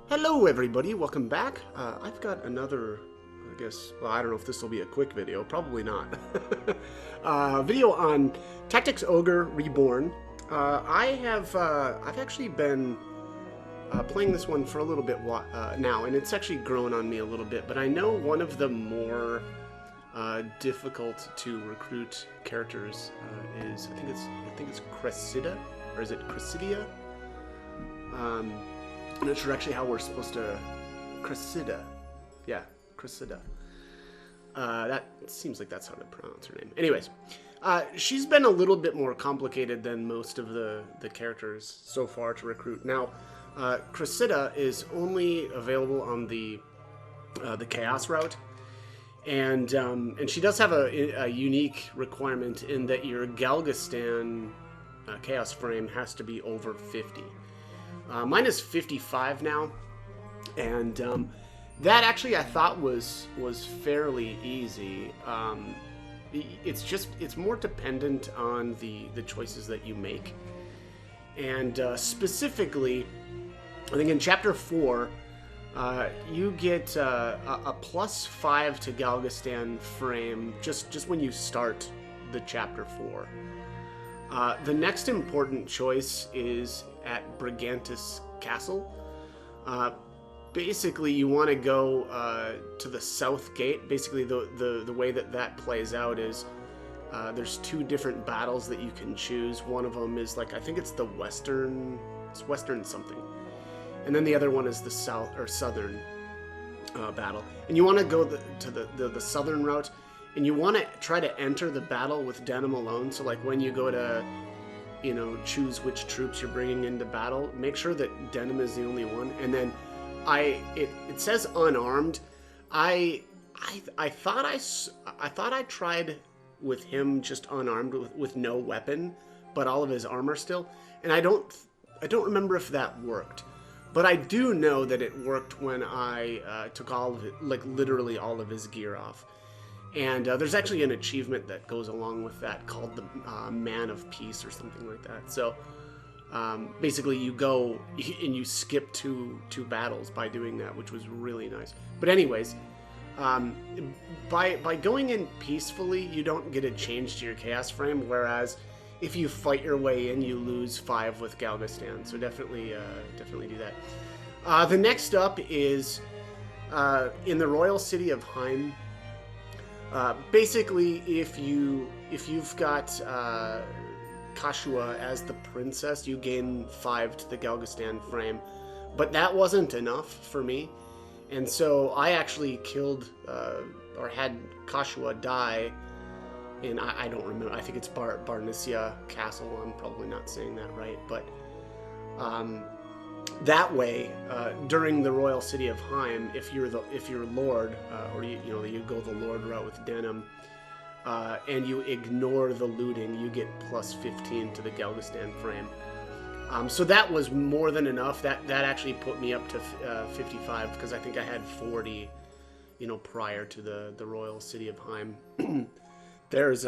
Hello everybody, welcome back. I've got another, I guess, well, I don't know if this will be a quick video, probably not. Video on Tactics Ogre Reborn. I've actually been playing this one for a little bit now, and it's actually grown on me a little bit, but I know one of the more difficult to recruit characters is, I think it's Cressida, or is it Cressida? I'm not sure actually how we're supposed to... Cressida. Yeah, Cressida. That seems like that's how to pronounce her name. Anyways, she's been a little bit more complicated than most of the characters so far to recruit. Now, Cressida is only available on the Chaos route, and she does have a unique requirement in that your Galgastan Chaos frame has to be over 50. Mine is 55 now, and that actually I thought was fairly easy. It's more dependent on the choices that you make, and specifically, I think in Chapter 4, you get a +5 to Galgastan frame just when you start the Chapter 4. The next important choice is at Brigantis Castle. Basically, you want to go to the south gate. Basically, the way that plays out is there's two different battles that you can choose. One of them is like, I think it's the western something, and then the other one is the south or southern battle. And you want to go to the southern route, and you want to try to enter the battle with Denim alone. So like when you go to, you know, choose which troops you're bringing into battle, make sure that Denim is the only one. And then it says unarmed. I thought I tried with him just unarmed with no weapon, but all of his armor still. And I don't remember if that worked. But I do know that it worked when I took all of it, like literally all of his gear off. And there's actually an achievement that goes along with that called the Man of Peace or something like that. So basically you go and you skip two battles by doing that, which was really nice. But anyways, by going in peacefully, you don't get a change to your Chaos frame, whereas if you fight your way in, you lose 5 with Galgastan. So definitely do that. The next up is in the Royal City of Heim. Basically, if you've got Kashua as the princess, you gain 5 to the Galgastan frame, but that wasn't enough for me, and so I actually killed or had Kashua die in, I don't remember, I think it's Barnicia Castle. I'm probably not saying that right, but that way, during the Royal City of Heim, if you're Lord, or you go the Lord route with Denim, and you ignore the looting, you get +15 to the Galgastan frame. So that was more than enough. That actually put me up to 55, because I think I had 40, prior to the Royal City of Heim. There's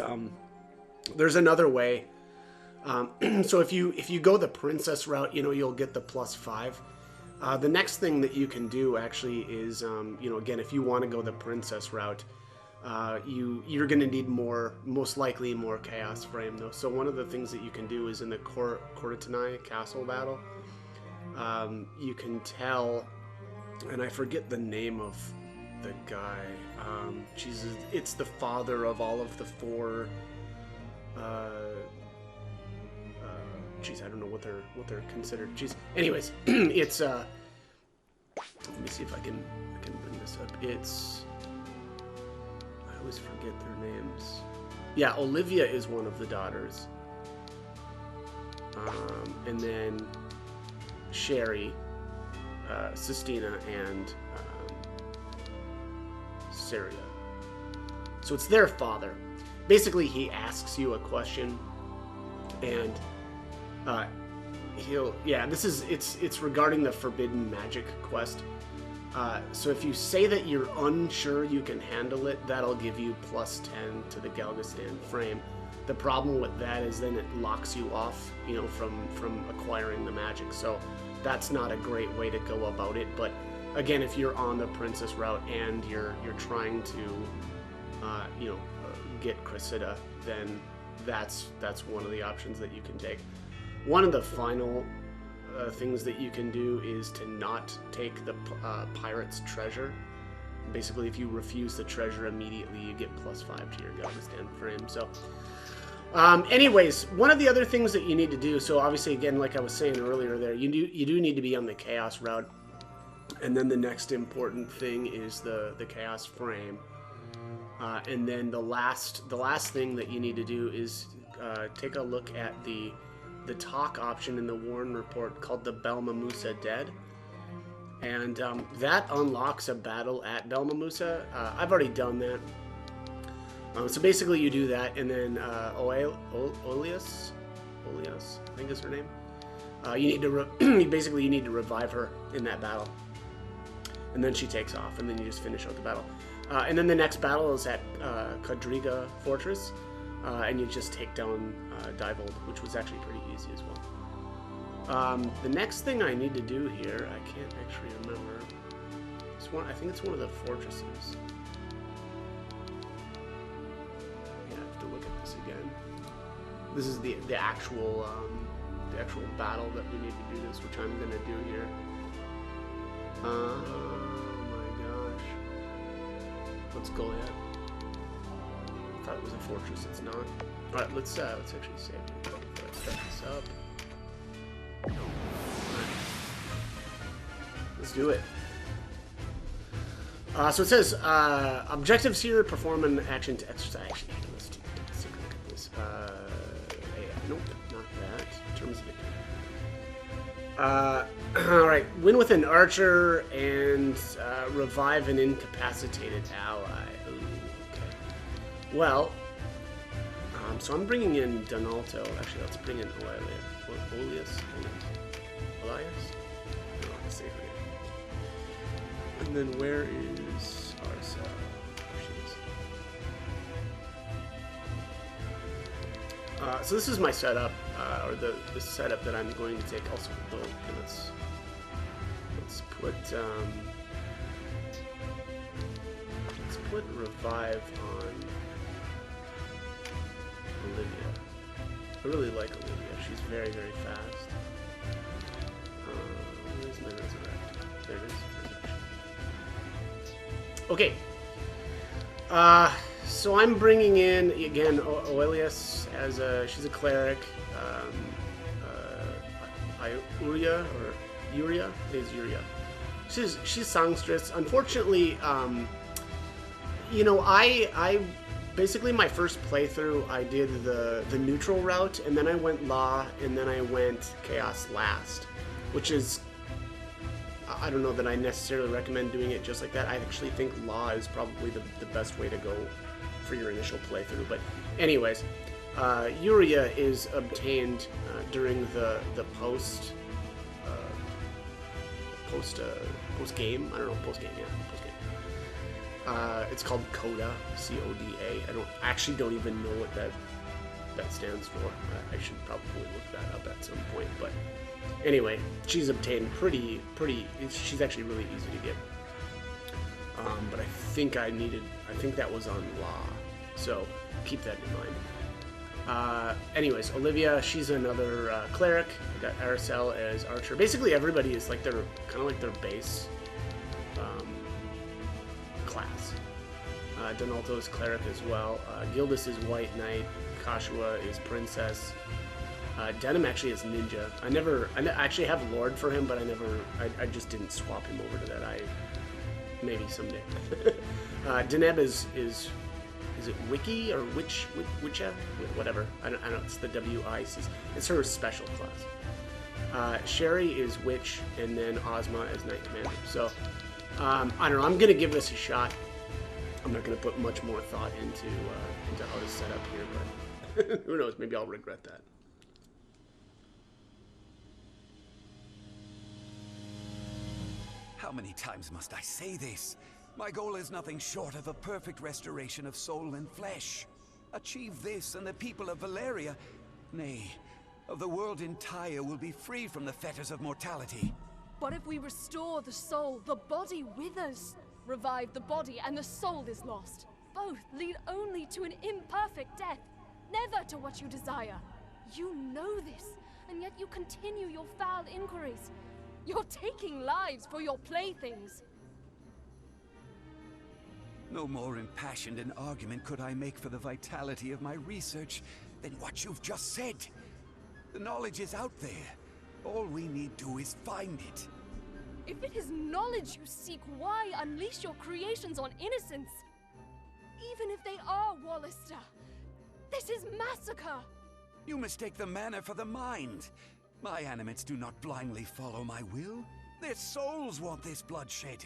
another way. So if you go the princess route, you'll get the +5. The next thing that you can do actually is, again, if you want to go the princess route, you're going to need most likely more Chaos frame though. So one of the things that you can do is in the Koratanai Castle battle, you can tell, and I forget the name of the guy. Jesus, it's the father of all of the 4. Geez, I don't know what they're considered. Geez. Anyways, it's let me see if I can bring this up. It's, I always forget their names. Yeah, Olivia is one of the daughters. And then Sherry, Sistina, and Syria. So it's their father. Basically, he asks you a question, and it's regarding the Forbidden Magic quest. So if you say that you're unsure you can handle it, that'll give you +10 to the Galgastan frame. The problem with that is then it locks you off, from acquiring the magic. So that's not a great way to go about it. But again, if you're on the princess route and you're trying to, get Cressida, then that's one of the options that you can take. One of the final things that you can do is to not take the pirate's treasure. Basically, if you refuse the treasure immediately, you get +5 to your god to stand for him. So, anyways, one of the other things that you need to do. So obviously, again, like I was saying earlier, there you do need to be on the chaos route, and then the next important thing is the chaos frame, and then the last thing that you need to do is take a look at the talk option in the Warren report called the Belmamusa Dead. And that unlocks a battle at Belmamusa. I've already done that. So basically you do that, and then Oleus, I think is her name. You need to basically you need to revive her in that battle. And then she takes off, and then you just finish out the battle. And then the next battle is at Quadriga Fortress, and you just take down Diebold, which was actually pretty easy as well. The next thing I need to do here, I can't actually remember. I think it's one of the fortresses. Yeah, I have to look at this again. This is the actual battle that we need to do this, which I'm gonna do here. Oh my gosh. Let's go ahead. I thought it was a fortress. It's not. All right, let's actually save it. Let's set this up. Let's do it. So it says objectives here: perform an action to exercise. Actually, let's take a look at this. Nope, not that. In terms of it. All right, win with an archer and revive an incapacitated ally. Ooh, okay. Well, so I'm bringing in Donalto. Actually, let's bring in Oleus. No, let's see her name. And then where is Arsa? So this is my setup, or the setup that I'm going to take. Also, let's put revive on Olivia. I really like Olivia. She's very, very fast. Where's my resurrect? There it is. Okay. So I'm bringing in again Oleus as she's a cleric. Uria or Uria is Uria. She's songstress. Unfortunately, I basically my first playthrough I did the neutral route, and then I went Law, and then I went Chaos last, which is, I don't know that I necessarily recommend doing it just like that. I actually think Law is probably the best way to go for your initial playthrough. But anyways, Uria is obtained during the post game. I don't know, post game, yeah, post game. It's called Coda, C-O-D-A. I actually don't even know what that stands for. I should probably look that up at some point. But anyway, she's obtained pretty. She's actually really easy to get. But I think that was on Law, so keep that in mind. Anyways, Olivia, she's another cleric. We got Aracel as archer. Basically, everybody is like kind of like their base class. Donalto is cleric as well. Gildas is white knight. Kashua is princess. Denim actually is ninja. I actually have Lord for him, but I just didn't swap him over to that. Maybe someday. Deneb is it Wiki or Witcha? Whatever. I don't know. It's the W-I-C. It's her special class. Sherry is Witch, and then Ozma is Knight Commander. So, I don't know. I'm going to give this a shot. I'm not going to put much more thought into how to set up here, but who knows? Maybe I'll regret that. How many times must I say this? My goal is nothing short of a perfect restoration of soul and flesh. Achieve this, and the people of Valeria, nay, of the world entire will be free from the fetters of mortality. But if we restore the soul, the body withers. Revive the body and the soul is lost. Both lead only to an imperfect death, never to what you desire. You know this, and yet you continue your foul inquiries. You're taking lives for your playthings. No more impassioned an argument could I make for the vitality of my research than what you've just said. The knowledge is out there. All we need do is find it. If it is knowledge you seek, why unleash your creations on innocence? Even if they are Wallister, this is massacre! You mistake the manner for the mind. My animates do not blindly follow my will. Their souls want this bloodshed.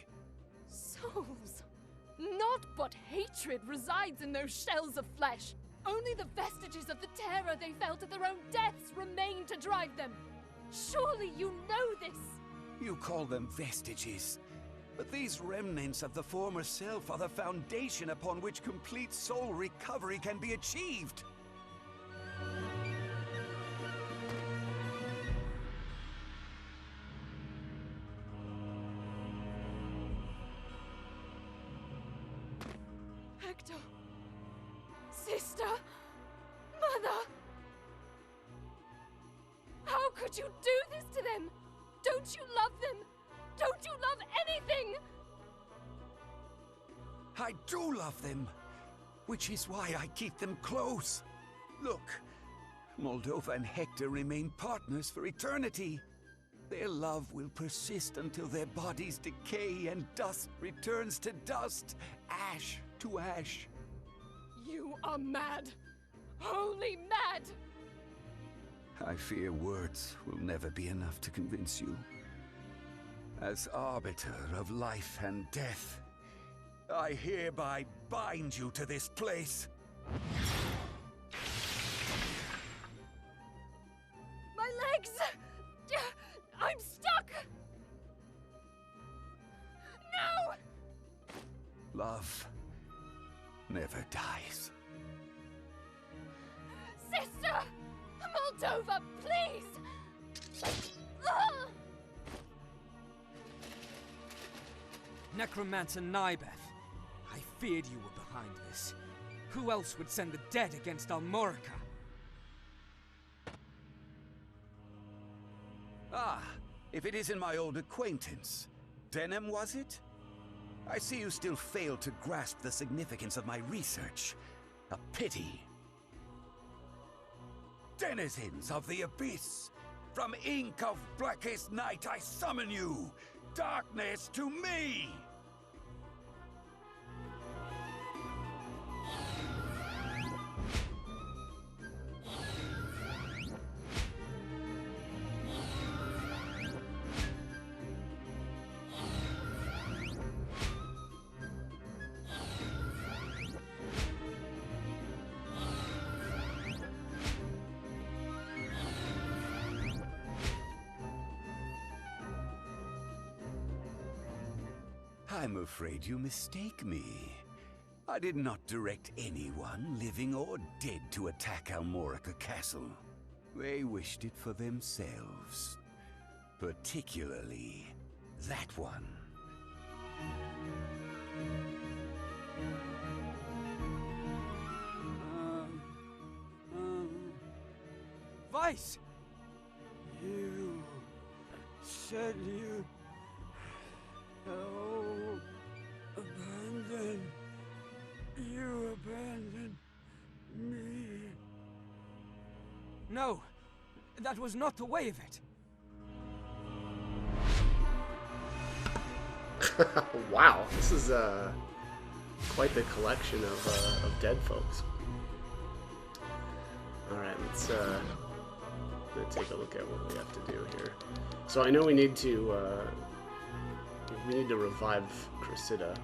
Souls? Naught but hatred resides in those shells of flesh. Only the vestiges of the terror they felt at their own deaths remain to drive them. Surely you know this! You call them vestiges. But these remnants of the former self are the foundation upon which complete soul recovery can be achieved. Hector! Sister! Mother! How could you do this to them? Don't you love them? Don't you love anything? I do love them, which is why I keep them close. Look, Moldova and Hector remain partners for eternity. Their love will persist until their bodies decay and dust returns to dust, ash to ash. You are mad. Wholly mad! I fear words will never be enough to convince you. As arbiter of life and death, I hereby bind you to this place. My legs! I'm stuck! No! Love never dies. Sister! Moldova, please! Ah! Necromancer Nybeth, I feared you were behind this. Who else would send the dead against Almorica? Ah, if it isn't my old acquaintance. Denim, was it? I see you still fail to grasp the significance of my research. A pity. Denizens of the Abyss, from ink of blackest night I summon you, darkness to me! I'm afraid you mistake me. I did not direct anyone, living or dead, to attack Almorica Castle. They wished it for themselves. Particularly that one. Vice! You said you abandoned. You abandoned me. No, that was not the way of it. Wow, this is quite the collection of dead folks. All right, let's gonna take a look at what we have to do here. So I know we need to revive Cressida.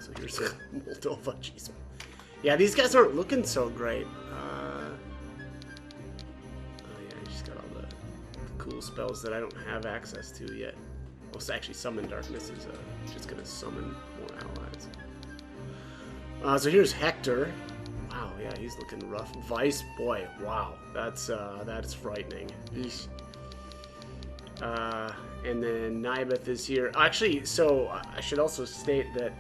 So here's Moldova. Jeez. Yeah, these guys aren't looking so great. Oh yeah, I just got all the cool spells that I don't have access to yet. Well, it's actually Summon Darkness is just gonna summon more allies. So here's Hector. Wow, yeah, he's looking rough. Vice, boy, wow, that's frightening. Eesh. And then Nibeth is here. Actually, so I should also state that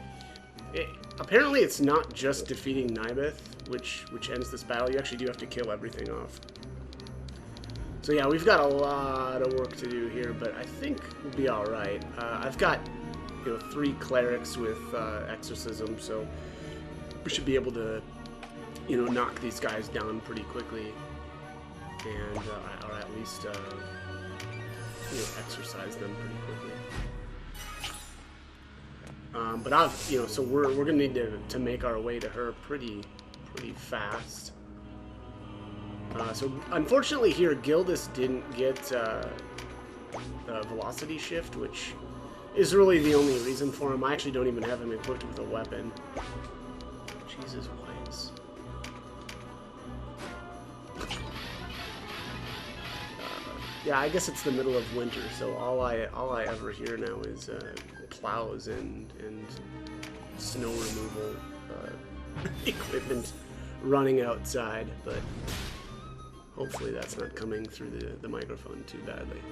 apparently it's not just defeating Nibeth which ends this battle. You actually do have to kill everything off. So yeah, we've got a lot of work to do here, but I think we'll be all right. I've got 3 clerics with exorcism, so we should be able to knock these guys down pretty quickly, and or at least exorcise them pretty quickly. But so we're gonna need to make our way to her pretty fast. So unfortunately here, Gildas didn't get velocity shift, which is really the only reason for him. I actually don't even have him equipped with a weapon. Jesus Christ. Yeah, I guess it's the middle of winter, so all I ever hear now is plows and snow removal equipment running outside, but hopefully that's not coming through the microphone too badly.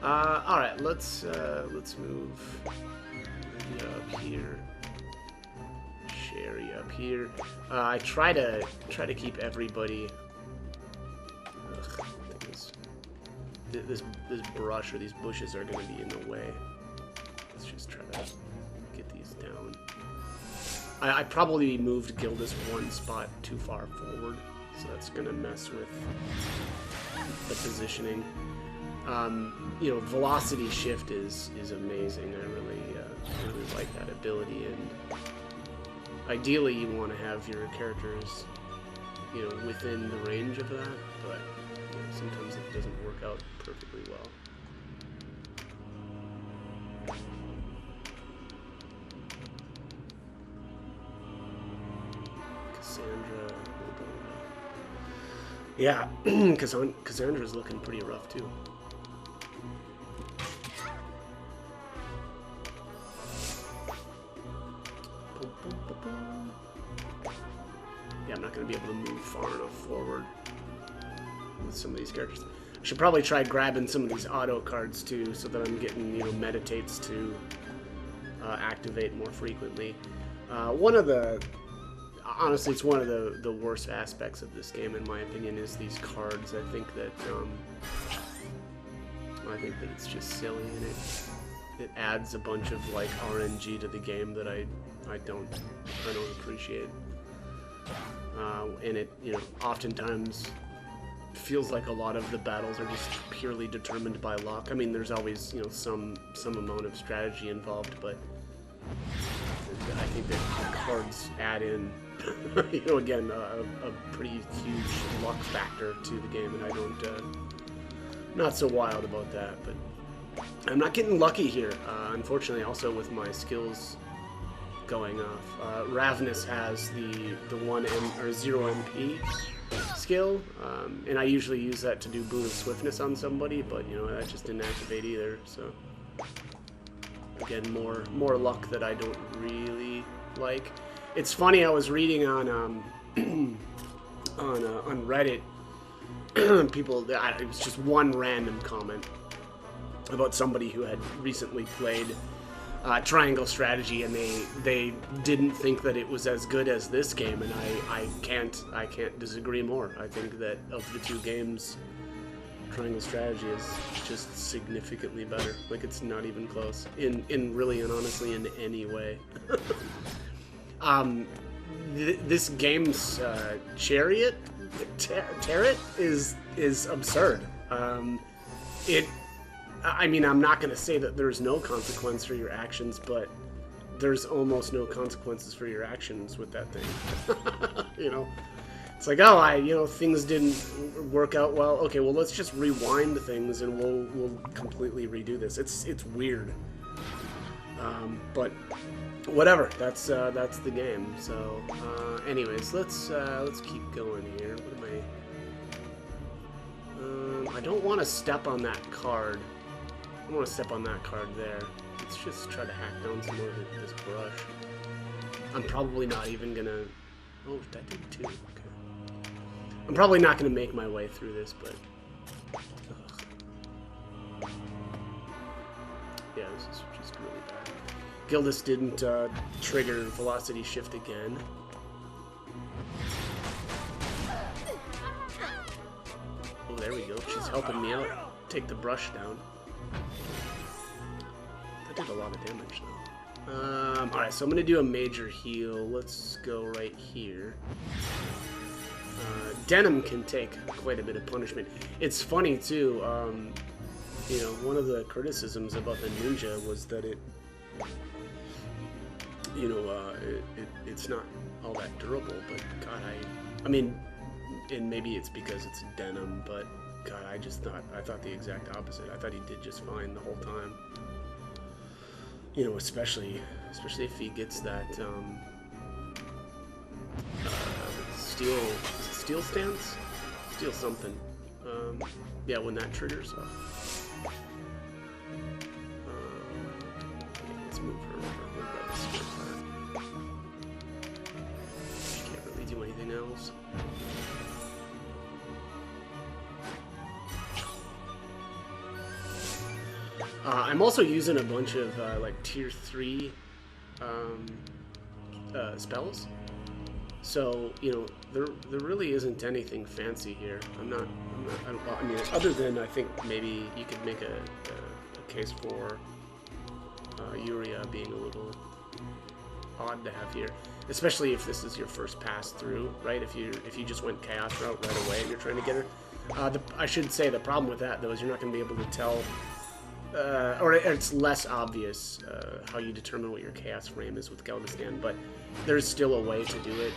All right, let's move up here. Sherry up here. I try to keep everybody. This brush or these bushes are going to be in the way. Let's just try to get these down. I probably moved Gildas one spot too far forward, so that's going to mess with the positioning. Velocity shift is amazing. I really like that ability, and ideally you want to have your characters within the range of that, but sometimes it doesn't work out perfectly well. Cassandra, yeah, Cassandra's looking pretty rough too. Yeah, I'm not going to be able to move far enough forward with some of these characters. I should probably try grabbing some of these auto cards too, so that I'm getting meditates to activate more frequently. Honestly, it's one of the worst aspects of this game, in my opinion, is these cards. I think that it's just silly, and it adds a bunch of like RNG to the game that I don't appreciate. And it oftentimes feels like a lot of the battles are just purely determined by luck. I mean, there's always some amount of strategy involved, but I think that cards add in again a pretty huge luck factor to the game, and I don't not so wild about that. But I'm not getting lucky here, unfortunately. Also, with my skills going off, Ravnus has the 1M or 0 MP skill, and I usually use that to do Boon of Swiftness on somebody, but that just didn't activate either. So again, more luck that I don't really like. It's funny, I was reading on on Reddit, people, it was just one random comment about somebody who had recently played Triangle Strategy, and they didn't think that it was as good as this game, and I can't disagree more. I think that of the two games, Triangle Strategy is just significantly better. Like, it's not even close in really and honestly in any way. This game's chariot turret is absurd. I mean, I'm not going to say that there's no consequence for your actions, but there's almost no consequences for your actions with that thing. It's like, oh, things didn't work out well. Okay, well, let's just rewind things and we'll completely redo this. It's weird, but whatever. That's the game. So, anyways, let's keep going here. What am I don't want to step on that card. I don't want to step on that card there. Let's just try to hack down some of this brush. I'm probably not even gonna... Oh, that did 2. Okay. I'm probably not going to make my way through this, but... Ugh. Yeah, this is just really bad. Gildas didn't trigger velocity shift again. Oh, there we go. She's helping me out. Take the brush down. That did a lot of damage, though. Alright, so I'm going to do a major heal. Let's go right here. Denim can take quite a bit of punishment. It's funny, too. You know, one of the criticisms about the ninja was that it, you know, it's not all that durable, but God, I mean, and maybe it's because it's denim, but God, I thought the exact opposite. I thought he did just fine the whole time. You know, especially if he gets that steel stance, steel something. Yeah, when that triggers off. Let's move her over. We'll grab this part. She can't really do anything else. I'm also using a bunch of like tier 3 spells, so you know there really isn't anything fancy here. I mean, other than I think maybe you could make a case for Yuria being a little odd to have here, especially if this is your first pass through, right? If you just went chaos route right away and you're trying to get her. I should say the problem with that though is you're not going to be able to tell. Or it's less obvious how you determine what your chaos frame is with Galvestan, but there's still a way to do it.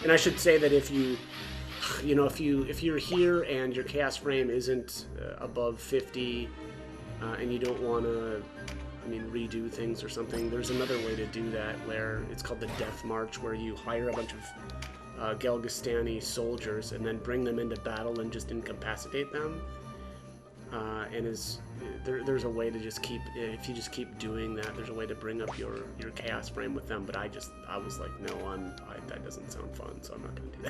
And I should say that if if you're here and your chaos frame isn't above 50, and you don't want to, redo things or something, there's another way to do that where it's called the Death March, where you hire a bunch of Galgastani soldiers and then bring them into battle and just incapacitate them. There's a way to just keep, if you just keep doing that, there's a way to bring up your chaos frame with them, but I was like, no, that doesn't sound fun, so I'm not going to do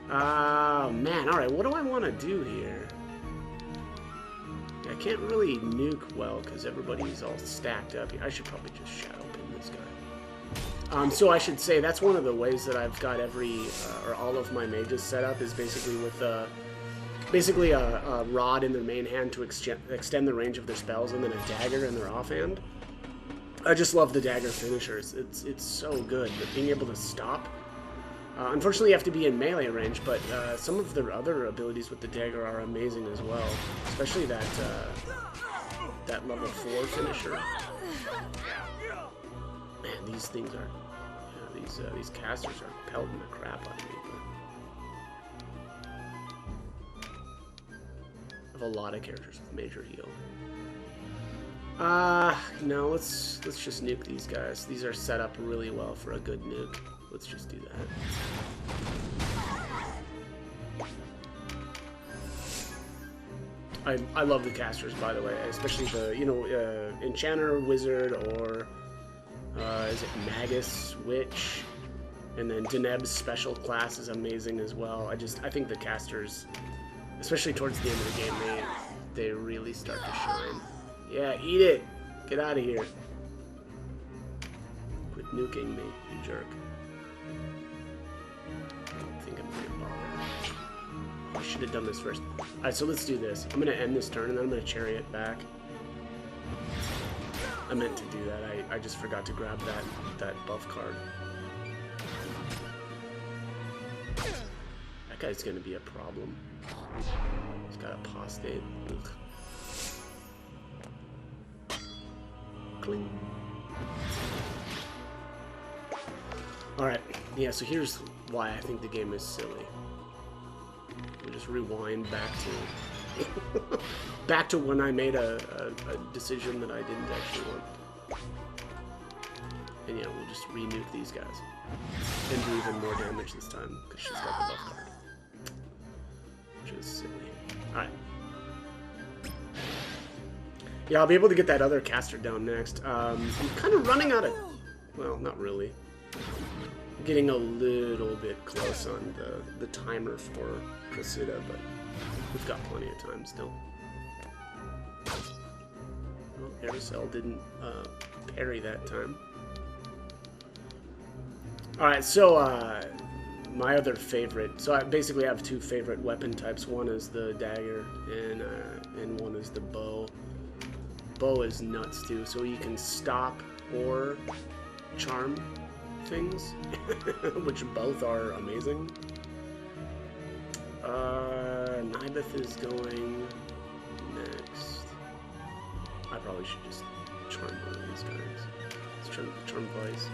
that. Man, alright, what do I want to do here? I can't really nuke well, because everybody's all stacked up here. I should probably just shadow pin this guy. So I should say, that's one of the ways that I've got or all of my mages set up, is basically with basically a rod in their main hand to extend the range of their spells, and then a dagger in their offhand. I just love the dagger finishers. It's so good. But being able to stop. Unfortunately, you have to be in melee range, but some of their other abilities with the dagger are amazing as well. Especially that level 4 finisher. Man, these things are, these casters are pelting the crap out of me. I have a lot of characters with major heal. No, let's just nuke these guys. These are set up really well for a good nuke. Let's just do that. I love the casters, by the way, especially the Enchanter, Wizard, or is it Magus, Witch, and then Deneb's special class is amazing as well. I think the casters, especially towards the end of the game, they really start to shine. Yeah, eat it! Get out of here. Quit nuking me, you jerk. I don't think I'm gonna bother. I should have done this first. Alright, so let's do this. I'm gonna end this turn and then I'm gonna chariot back. I meant to do that. I just forgot to grab that buff card. That guy's gonna be a problem. He's got apostate. Ugh. Cling. Alright, yeah, so here's why I think the game is silly. We'll just rewind back to when I made a decision that I didn't actually want. And yeah, we'll just re-nuke these guys. And do even more damage this time, because she's got the buff card. Which is silly. Alright. Yeah, I'll be able to get that other caster down next. I'm kind of running out of... Well, not really. Getting a little bit close on the timer for Cressida, but we've got plenty of time still. Well, Aerosol didn't parry that time. Alright, so my other favorite, so I basically have two favorite weapon types. One is the dagger, and one is the bow. Bow is nuts too, so you can stop or charm things, which both are amazing. Nibeth is going next. I probably should just charm one of these guys. Let's charm Vice.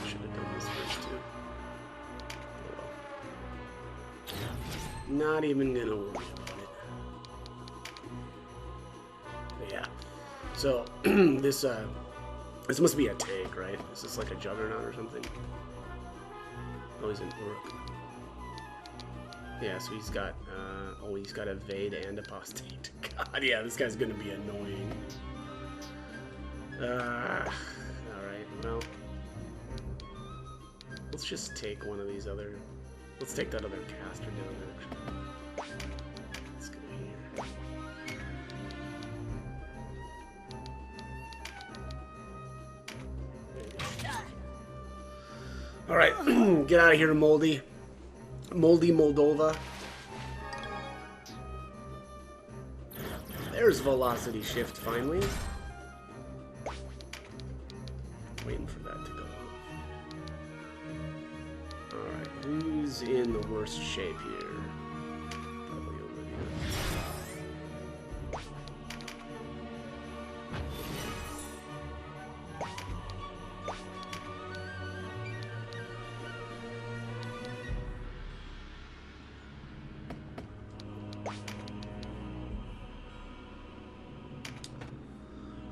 Should have done this first too. Oh well. Not even gonna worry about it. But yeah. So this must be a tank, right? Is this like a juggernaut or something? Oh, he's an orc. Yeah, so he's got he's got evade and apostate. God, yeah, this guy's gonna be annoying. Alright, well. Let's just take one of these other... Let's take that other caster down, actually. Let's go here. Alright, get out of here, Moldy. Moldy Moldova. There's velocity shift, finally. Waiting for that to go off. Alright, who's in the worst shape here? Probably Olivia.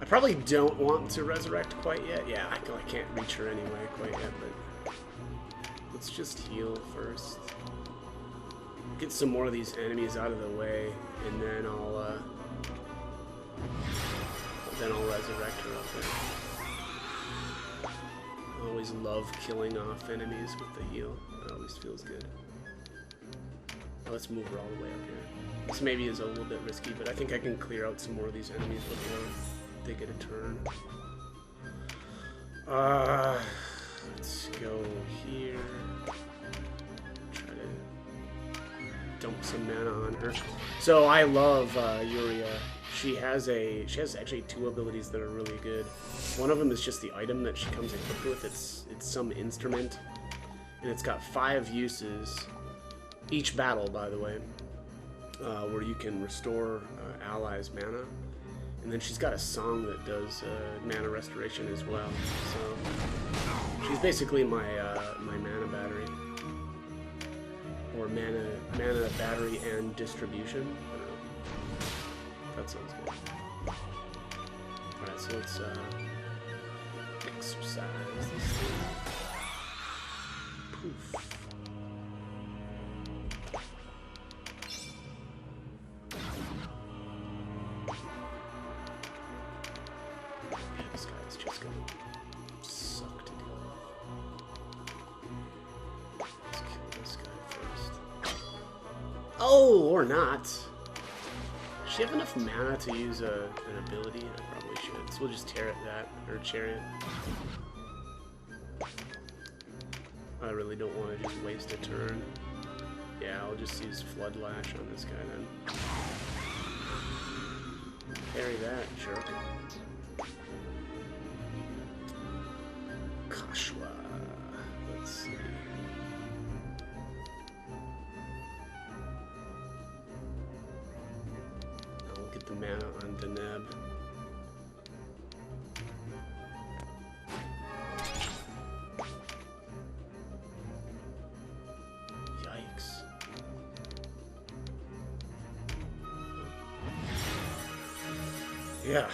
I probably don't want to resurrect quite yet. Yeah, I can't reach her anyway quite yet, but let's just heal first. Get some more of these enemies out of the way, and then I'll resurrect her up there. I always love killing off enemies with the heal. It always feels good. Now let's move her all the way up here. This maybe is a little bit risky, but I think I can clear out some more of these enemies before they get a turn. Let's go here. Try to dump some mana on her. So I love Yuria. She has actually two abilities that are really good. One of them is just the item that she comes equipped with. It's some instrument, and it's got 5 uses each battle, by the way, where you can restore allies' mana. And then she's got a song that does mana restoration as well. So she's basically my my mana battery, or mana battery and distribution. I don't know. That sounds good. All right, so let's exercise this thing. Poof. This guy's just gonna suck to deal with. Let's kill this guy first. Oh, or not. Does she have enough mana to use an ability? I probably should. So we'll just tear at that, or chariot. I really don't want to just waste a turn. Yeah, I'll just use Flood Lash on this guy then. Parry that, jerk. Kashwa. Let's see. Now we'll get the mana on Deneb. Yikes. Yeah.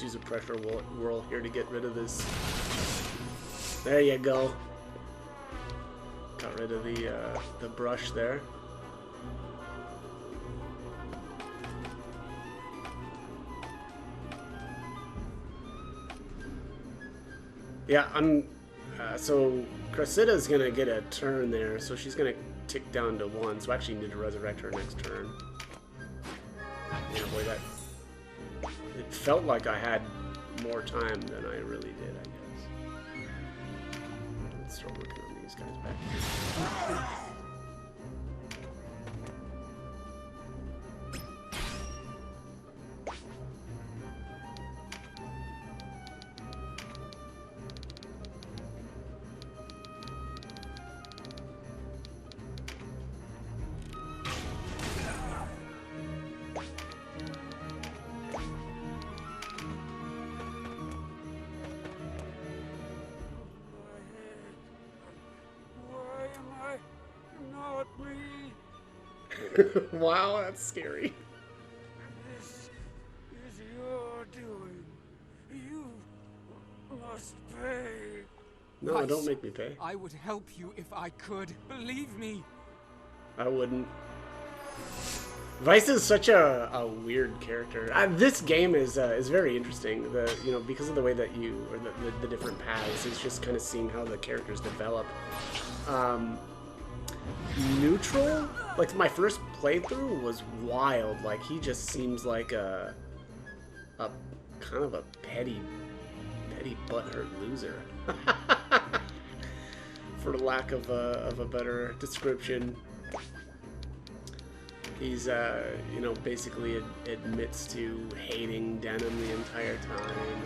use a pressure whirl here to get rid of this. There you go. Got rid of the brush there. Yeah, so Cressida's gonna get a turn there, so she's gonna tick down to 1. So I actually need to resurrect her next turn. Yeah, boy, it felt like I had more time than I really did, I guess. Let's start working on these guys back here. Wow, that's scary. This is your doing. You must pay. No, Vice, don't make me pay. I would help you if I could. Believe me. I wouldn't. Vice is such a weird character. This game is very interesting. Because of the way that or the different paths. It's just kind of seeing how the characters develop. Neutral, like my first playthrough was wild. Like he just seems like a kind of a petty butthurt loser, for lack of a better description. He's basically admits to hating Denim the entire time,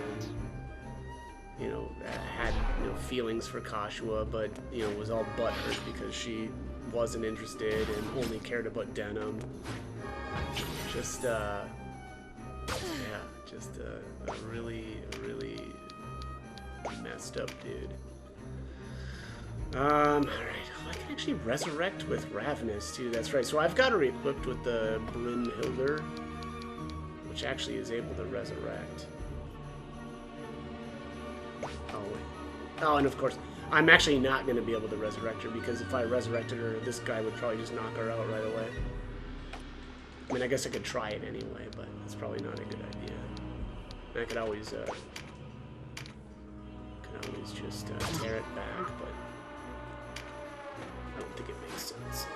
and had feelings for Kashua, but was all butthurt because she wasn't interested and only cared about Denim. Just a really messed up dude. Alright, I can actually resurrect with Ravenous too, that's right. So I've got her equipped with the Brynhildr, which actually is able to resurrect. Oh, and of course, I'm actually not going to be able to resurrect her, because if I resurrected her, this guy would probably just knock her out right away. I mean, I guess I could try it anyway, but it's probably not a good idea. And I could always just tear it back, but I don't think it makes sense.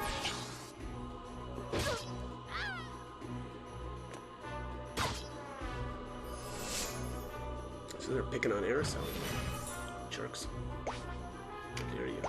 So they're picking on Aerosol. Jerks. There you go.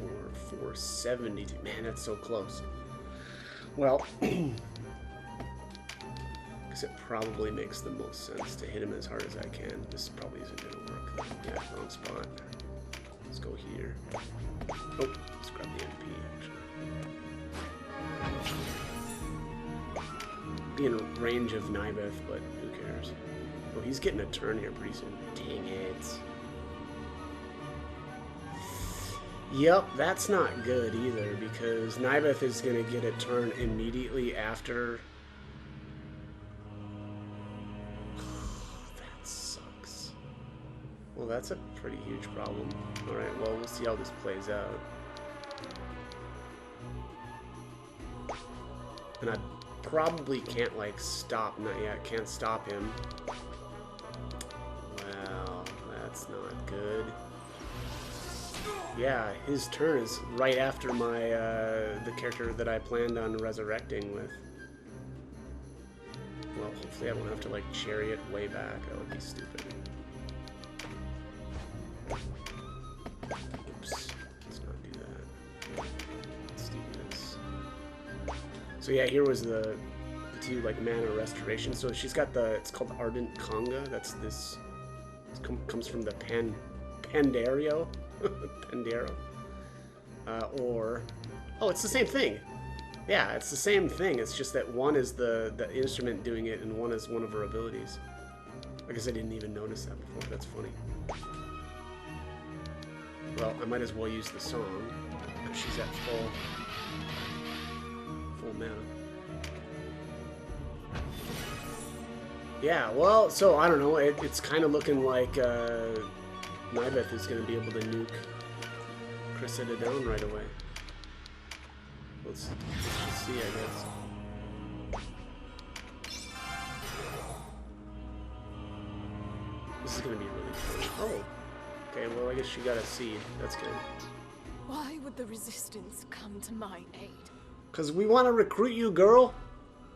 Or 472. Man, that's so close. Well, because it probably makes the most sense to hit him as hard as I can. This probably isn't going to work. Yeah, wrong spot. Let's go here. Oh, let's grab the MP, actually. Be in range of Nybeth, but who cares? Oh, he's getting a turn here pretty soon. Dang it. Yep, that's not good either, because Nybeth is going to get a turn immediately after. That sucks. Well, that's a pretty huge problem. Alright, well, we'll see how this plays out. And I probably can't, like, stop. Not yet. Can't stop him. Wow, that's not good. Yeah, his turn is right after my the character that I planned on resurrecting with. Well, hopefully I won't have to like chariot way back. That would be stupid. Oops, let's not do that. Let's do this. So yeah, here was the two like mana restoration. So she's got it's called Ardent Conga. That's this. It comes from the Pandario. Pandero. Or... Oh, it's the same thing. Yeah, it's the same thing. It's just that one is the instrument doing it and one is one of her abilities. I guess I didn't even notice that before. That's funny. Well, I might as well use the song. She's at full mana. Yeah, well, so I don't know. It's kind of looking like Nybeth is going to be able to nuke Cressida down right away. Let's just see, I guess. This is going to be really fun. Oh, okay, well, I guess she got a seed. That's good. Why would the Resistance come to my aid? Because we want to recruit you, girl.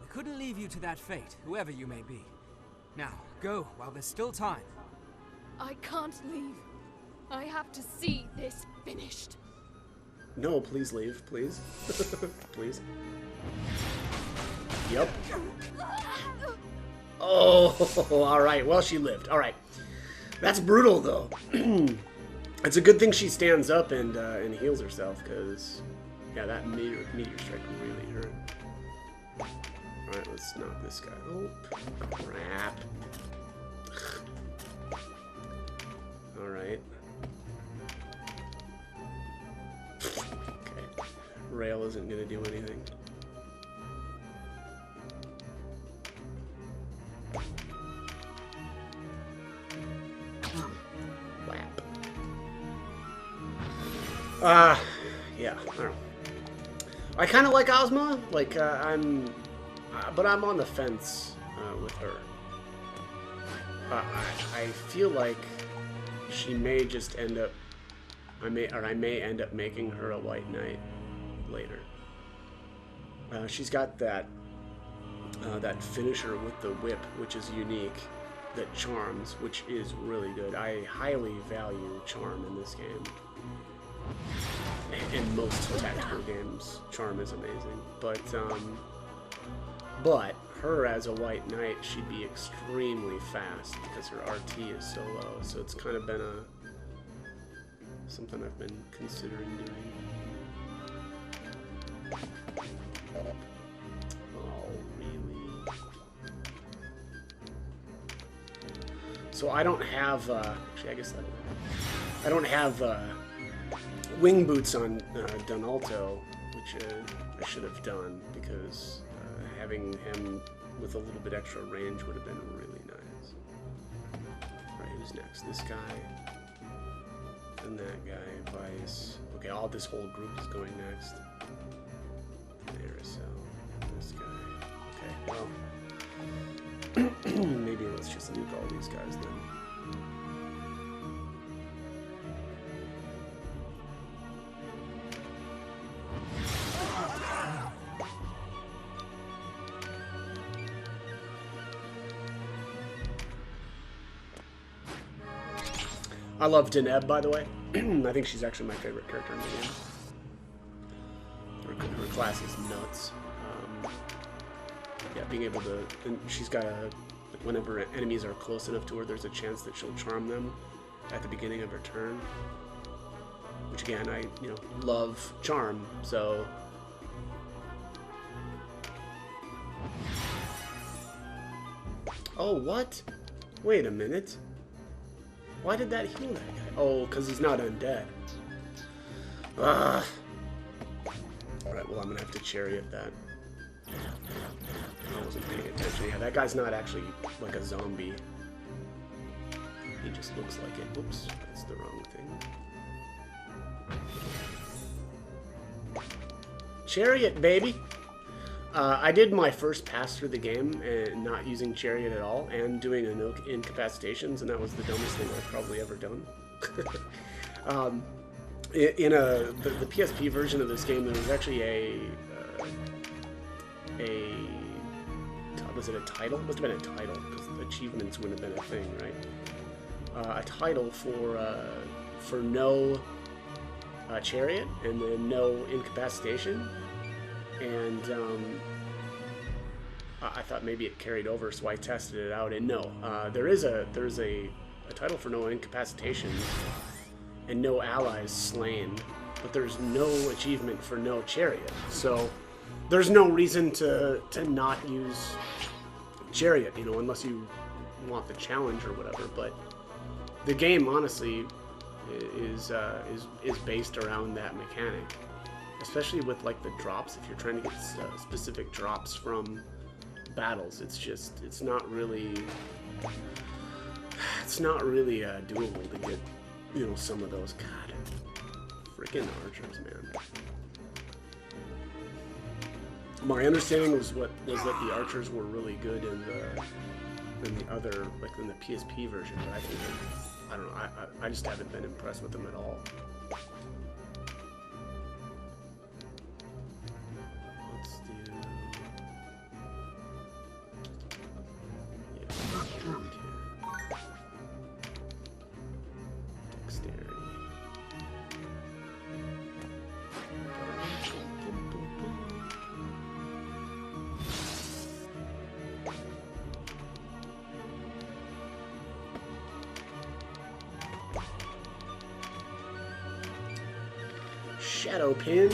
We couldn't leave you to that fate, whoever you may be. Now, go while there's still time. I can't leave. I have to see this finished. No, please leave, please. Please. Yep. Oh, alright. Well, she lived. Alright. That's brutal, though. It's a good thing she stands up and heals herself, because, yeah, that meteor strike really hurt. Alright, let's knock this guy. Oh, crap. Alright. Okay. Rail isn't going to do anything. Whap. Yeah, I don't know. I kind of like Ozma. Like, but I'm on the fence with her. I feel like she may just end up, I may end up making her a White Knight later. She's got that finisher with the whip, which is unique, that charms, which is really good. I highly value charm in this game. In most tactical games, charm is amazing. But her as a White Knight, she'd be extremely fast because her RT is so low. So it's kind of been something I've been considering doing. Oh, really? So I don't have, actually I guess I don't have wing boots on Donalto, which I should have done, because having him with a little bit extra range would have been really nice. Alright, who's next? This guy. And that guy, Vice. Okay, this whole group is going next. Aerosol. This guy. Okay, well. Maybe let's just nuke all these guys then. I love Deneb, by the way. I think she's actually my favorite character in the game. Her class is nuts. Yeah, being able to... And she's got whenever enemies are close enough to her, there's a chance that she'll charm them at the beginning of her turn. Which, again, I love charm, so... Oh, what? Wait a minute. Why did that heal that guy? Oh, because he's not undead. Ugh. Alright, well, I'm going to have to chariot that. I wasn't paying attention. Yeah, that guy's not actually like a zombie. He just looks like it. Whoops, that's the wrong thing. Chariot, baby! I did my first pass through the game and not using Chariot at all, and doing incapacitations, and that was the dumbest thing I've probably ever done. In the PSP version of this game, there was actually was it a title? It must have been a title, because achievements wouldn't have been a thing, right? A title for no Chariot, and then no incapacitation. And I thought maybe it carried over, so I tested it out. And no, there's a title for no incapacitation, and no allies slain, but there's no achievement for no chariot. So there's no reason to not use chariot, you know, unless you want the challenge or whatever. But the game, honestly, is based around that mechanic, especially with like the drops. If you're trying to get specific drops from battles, it's not really doable to get, you know, some of those. God, freaking archers, man. My understanding was that the archers were really good in the other, like in the PSP version, but I think I don't know. I just haven't been impressed with them at all. Let's do. Yeah, dexterity. Shadow pin.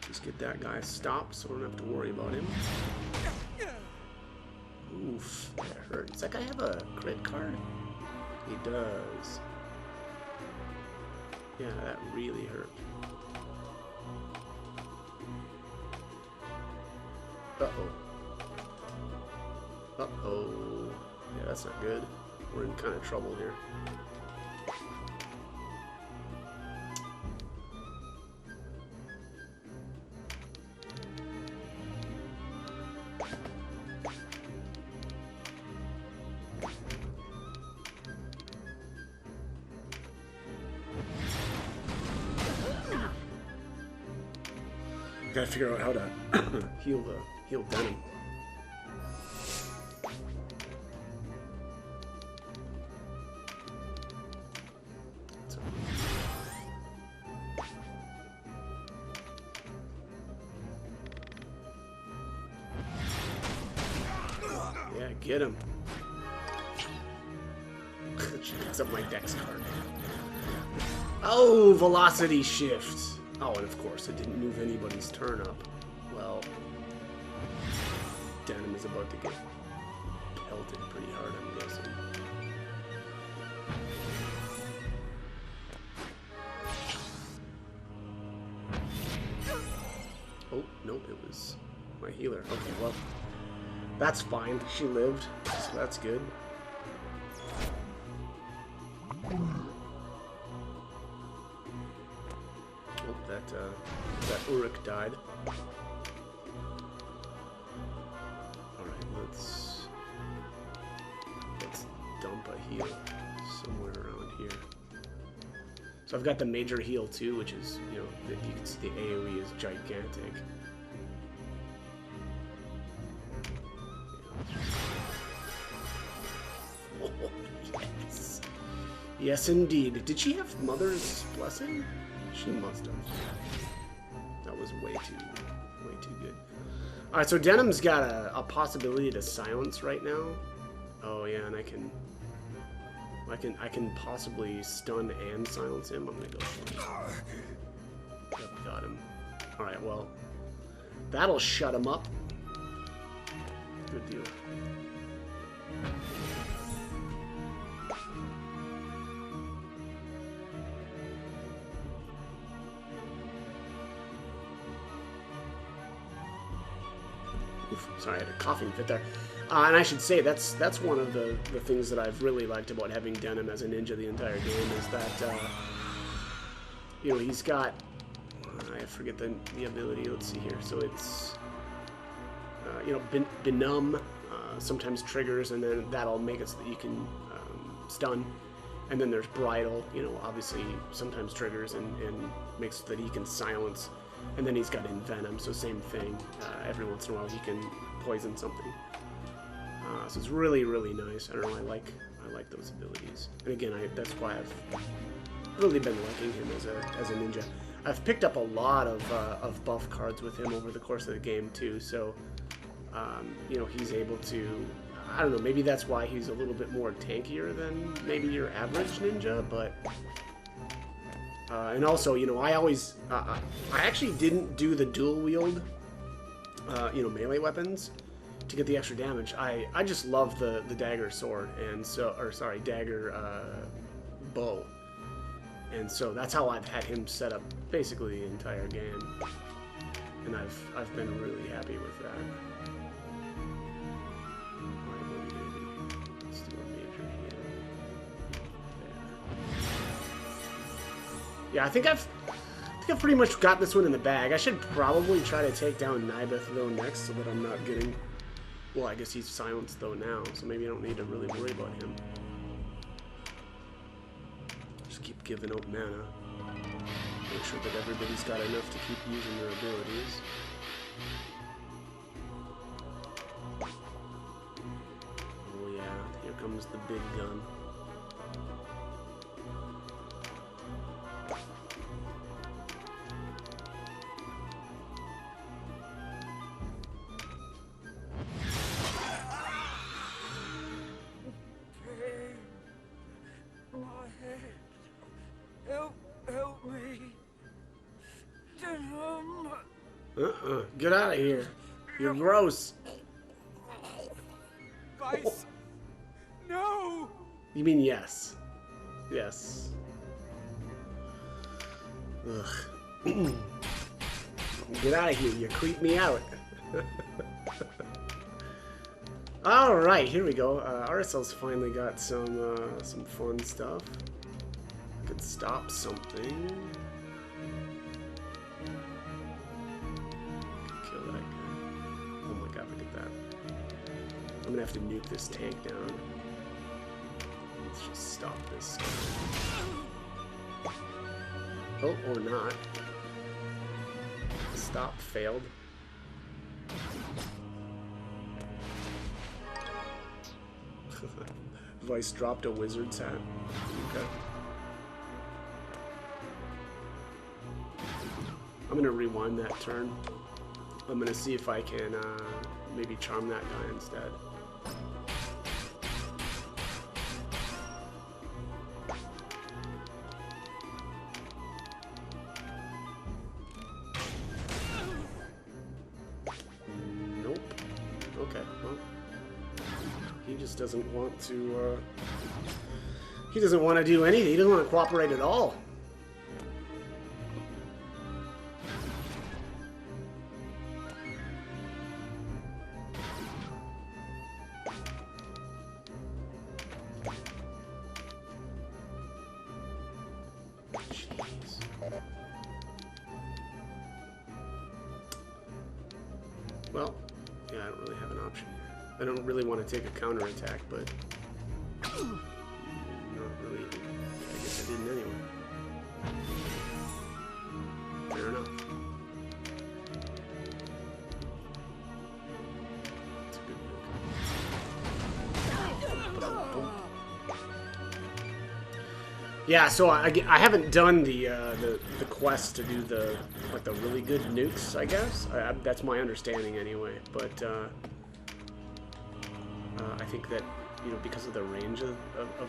Just get that guy stopped so I don't have to worry about him. Oof, that hurt. Does that guy have a crit card? He does. Yeah, that really hurt. Uh-oh. Uh-oh. Yeah, that's not good. We're in kind of trouble here. Gotta figure out how to heal Denim. Yeah, get him. She picks up my dex card. Oh, velocity shift. Oh, and of course, it didn't move anybody's turn up. Well, Denim is about to get pelted pretty hard, I'm guessing. Oh, nope, it was my healer. Okay, well, that's fine. She lived, so that's good. That Uruk died. Alright, let's dump a heal somewhere around here. So I've got the major heal too, which is, you know, you can see the AoE is gigantic. Oh, yes. Yes, indeed. Did she have Mother's Blessing? She must have. That was way too good. All right, so Denim's got a possibility to silence right now. Oh yeah, and I can possibly stun and silence him. I'm gonna go. Yep, got him. All right, well, that'll shut him up. Good deal. Sorry, I had a coughing fit there. And I should say, that's one of the things that I've really liked about having Denim as a ninja the entire game, is that, you know, he's got, I forget the ability, let's see here, so it's, you know, Benumb sometimes triggers, and then that'll make it so that you can stun. And then there's Bridle, you know, obviously sometimes triggers and makes it so that he can silence. And then he's got Envenom, so same thing. Every once in a while he can poison something. So it's really, really nice. I don't know, I like those abilities. And again, that's why I've really been liking him as a ninja. I've picked up a lot of buff cards with him over the course of the game too. So you know, he's able to I don't know, maybe that's why he's a little bit more tankier than maybe your average ninja, but... and also, you know, I always... I actually didn't do the dual wield, you know, melee weapons to get the extra damage. I just love the dagger sword, and so... Or, sorry, dagger bow. And so that's how I've had him set up basically the entire game. And I've been really happy with that. Let's do a major heal. Yeah, I think I've pretty much got this one in the bag. I should probably try to take down Nibeth though next, so that I'm not getting... Well, I guess he's silenced though now, so maybe I don't need to really worry about him. Just keep giving out mana. Make sure that everybody's got enough to keep using their abilities. Oh yeah, here comes the big gun. Help me. Get out of here. You're gross. Vice! No! You mean yes. Yes. Ugh. Get out of here. You creep me out. Alright, here we go. RSL's finally got some fun stuff. Could stop something. Kill that guy. Oh my god, look at that. I'm gonna have to nuke this tank down. Let's just stop this guy. Oh, or not. Stop failed. Vice dropped a wizard's hat. Okay. I'm gonna rewind that turn. I'm gonna see if I can maybe charm that guy instead. Nope. Okay, well. He just doesn't want to, he doesn't want to do anything. He doesn't want to cooperate at all. Jeez. Well, yeah, I don't really have an option here. I don't really want to take a counterattack, but not really. I guess I didn't anyway. Fair enough. That's a good move. Yeah, so I haven't done the quest to do the really good nukes. I guess that's my understanding anyway, but. I think that, you know, because of the range of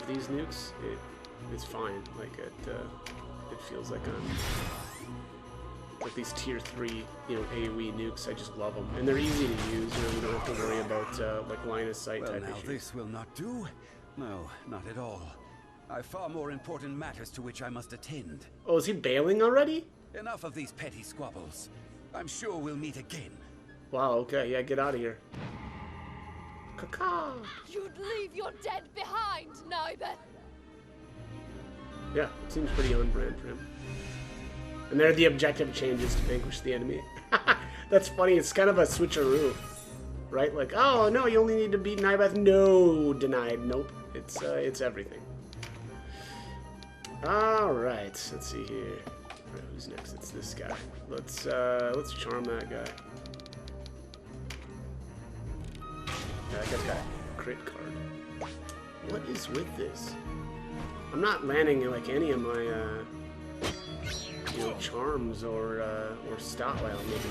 these nukes, it's fine. Like it feels like like these tier 3, you know, AoE nukes. I just love them, and they're easy to use. You know, you don't have to worry about like line of sight type now issues. This will not do. No, not at all. I've far more important matters to which I must attend. Oh, is he bailing already? Enough of these petty squabbles. I'm sure we'll meet again. Wow. Okay. Yeah. Get out of here. Caca. You'd leave your dead behind, Nibeth. Yeah, it seems pretty on brand for him. And there the objective changes to vanquish the enemy. That's funny. It's kind of a switcheroo, right? Like, oh no, you only need to beat Nibeth. No, denied. Nope. It's everything. All right. Let's see here. All right, who's next? It's this guy. Let's charm that guy. Yeah, that guy's got a crit card. What is with this? I'm not landing like any of my, you know, charms or stop. Well, maybe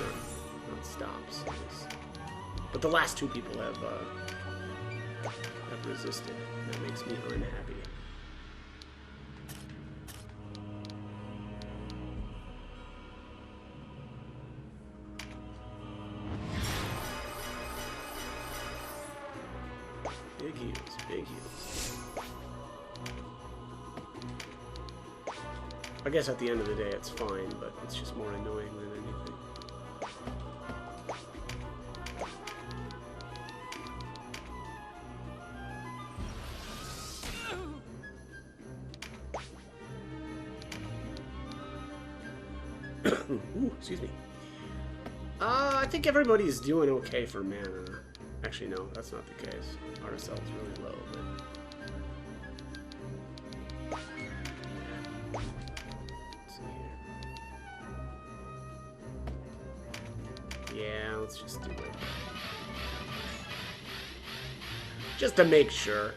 not stops. But the last two people have have resisted. That makes me unhappy. Big heals, big heals. I guess at the end of the day it's fine, but it's just more annoying than anything. Ooh, excuse me. I think everybody's doing okay for mana. Actually, no, that's not the case. RSL is really low, but... Let's see here. Yeah, let's just do it. Just to make sure.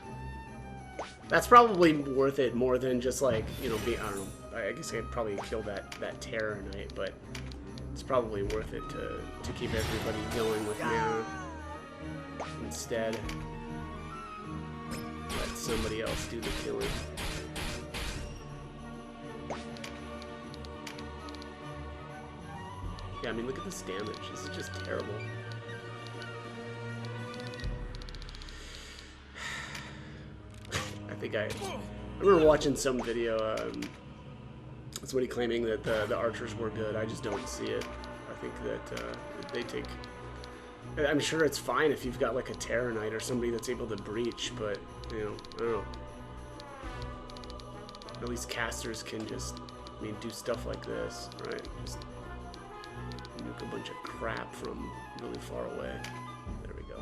That's probably worth it more than just like, you know, I don't know. I guess I'd probably kill that Terror Knight, but it's probably worth it to keep everybody going with mana. Instead, let somebody else do the killing. Yeah, I mean, look at this damage. This is just terrible. I remember watching some video, somebody claiming that the archers were good. I just don't see it. I think that they take... I'm sure it's fine if you've got like a Terror Knight or somebody that's able to breach, but, you know, I don't know. At least casters can just, I mean, do stuff like this, right? Just nuke a bunch of crap from really far away. There we go.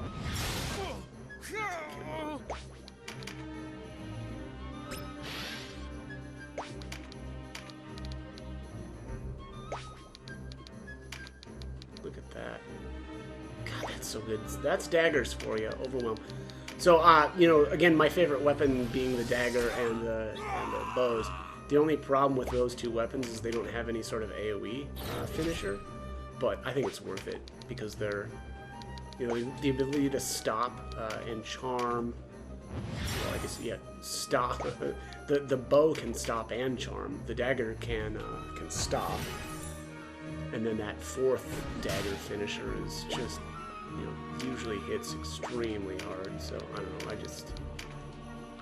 Look at that. God, that's so good. That's daggers for you. Overwhelm. So, you know, again, my favorite weapon being the dagger and the bows. The only problem with those two weapons is they don't have any sort of AoE finisher. But I think it's worth it because they're, you know, the ability to stop and charm. Well, I guess, yeah, stop. The bow can stop and charm. The dagger can stop. And then that fourth dagger finisher is just, you know, usually hits extremely hard. So I don't know.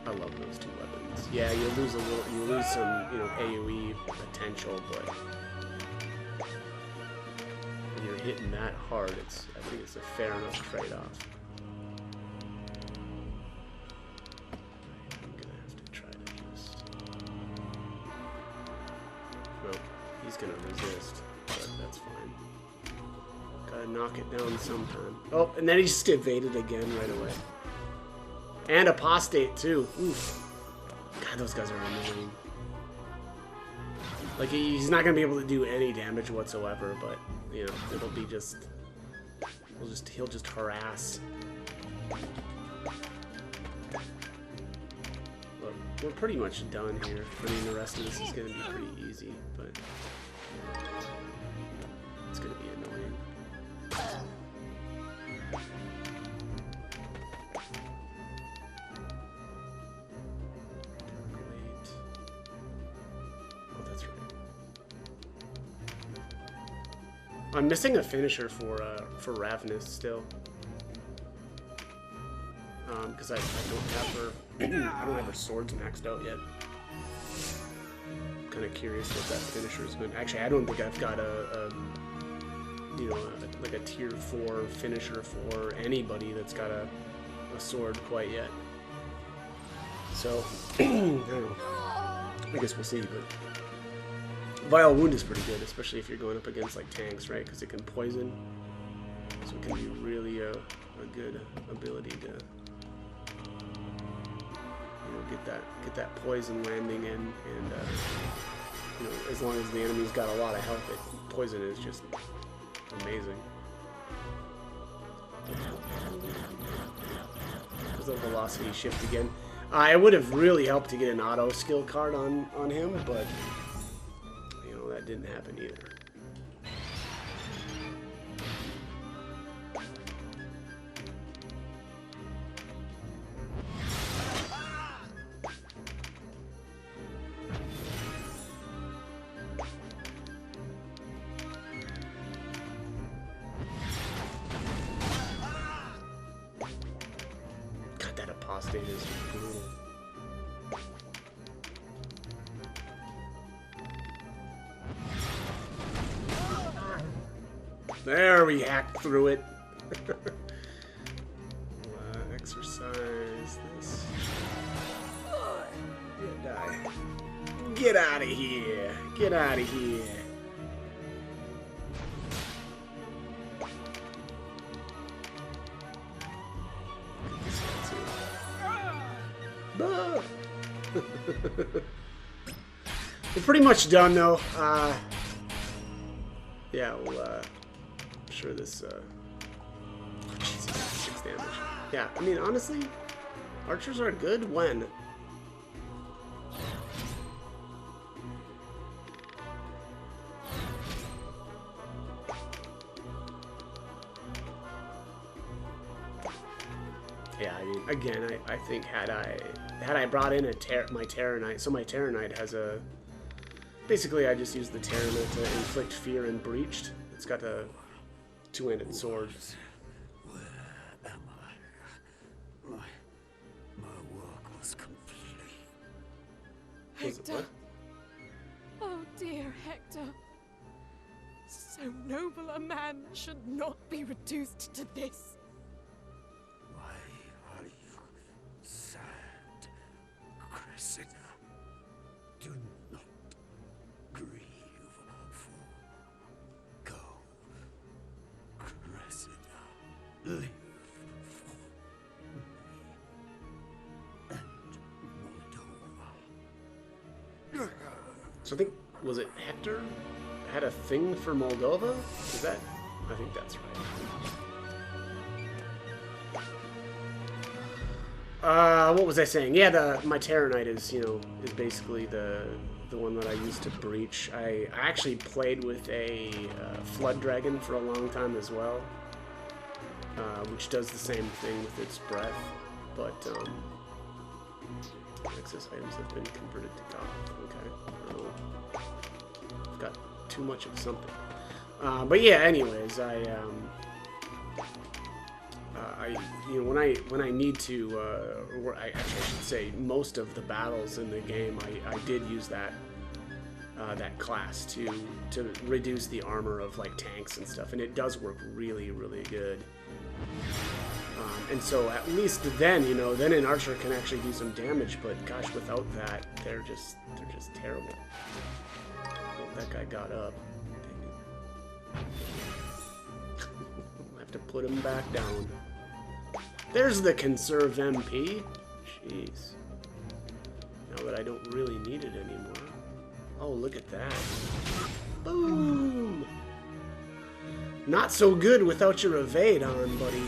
I love those two weapons. Yeah, you lose some, you know, AoE potential, but when you're hitting that hard, I think it's a fair enough trade-off. I'm gonna have to try to just. Well, he's gonna resist. But that's fine. Gotta knock it down sometime. Oh, and then he just evaded again right away. And apostate too. Oof. God, those guys are annoying. Like, he's not gonna be able to do any damage whatsoever, but, you know, it'll be just... he'll just harass. Look, we're pretty much done here. I mean, the rest of this is gonna be pretty easy, but... it's gonna be annoying. Wait. Oh, that's right. I'm missing a finisher for Ravnus still. Because I don't have her. I don't have her swords maxed out yet. Kind of curious what that finisher is going. Actually, I don't think I've got you know, like a tier 4 finisher for anybody that's got a sword quite yet. So I don't know. I guess we'll see. But Vile Wound is pretty good, especially if you're going up against like tanks, right? Because it can poison, so it can be really a good ability to, you know, get that poison landing in, and you know, as long as the enemy's got a lot of health, poison is just amazing. There's the velocity shift again. It would have really helped to get an auto skill card on him, but you know, that didn't happen either. apostate is brutal. There, we hacked through it. Exercise this. Yeah, die. Get out of here. Get out of here. We're pretty much done though. Yeah, we'll I'm sure this Jesus, 6 damage. Yeah, I mean honestly, archers are good when yeah, I mean, again, I think had I brought in my Terror Knight, so my Terror Knight has a, basically I just use the Terror Knight to inflict fear and breached. It's got a two-handed sword. Where am I? My work was complete. Hector. Oh dear, Hector. So noble a man should not be reduced to this. Why are you sad, Cressida? Do not grieve, for go, Cressida, live for me and Moldova. So I think, was it Hector had a thing for Moldova? Is that? I think that's right. What was I saying? Yeah, my Terror Knight is, you know, is basically the one that I used to breach. I actually played with a Flood Dragon for a long time as well, which does the same thing with its breath, but excess items have been converted to God. Okay, oh, I've got too much of something. But yeah, anyways, you know, when I need to, or I actually should say, most of the battles in the game, I did use that class to reduce the armor of like tanks and stuff, and it does work really, really good. And so at least then, you know, then an archer can actually do some damage. But gosh, without that, they're just terrible. Oh, that guy got up. Dang it. I'll have to put him back down. There's the conserve MP. Jeez. Now that I don't really need it anymore. Oh, look at that. Boom! Not so good without your evade on, buddy.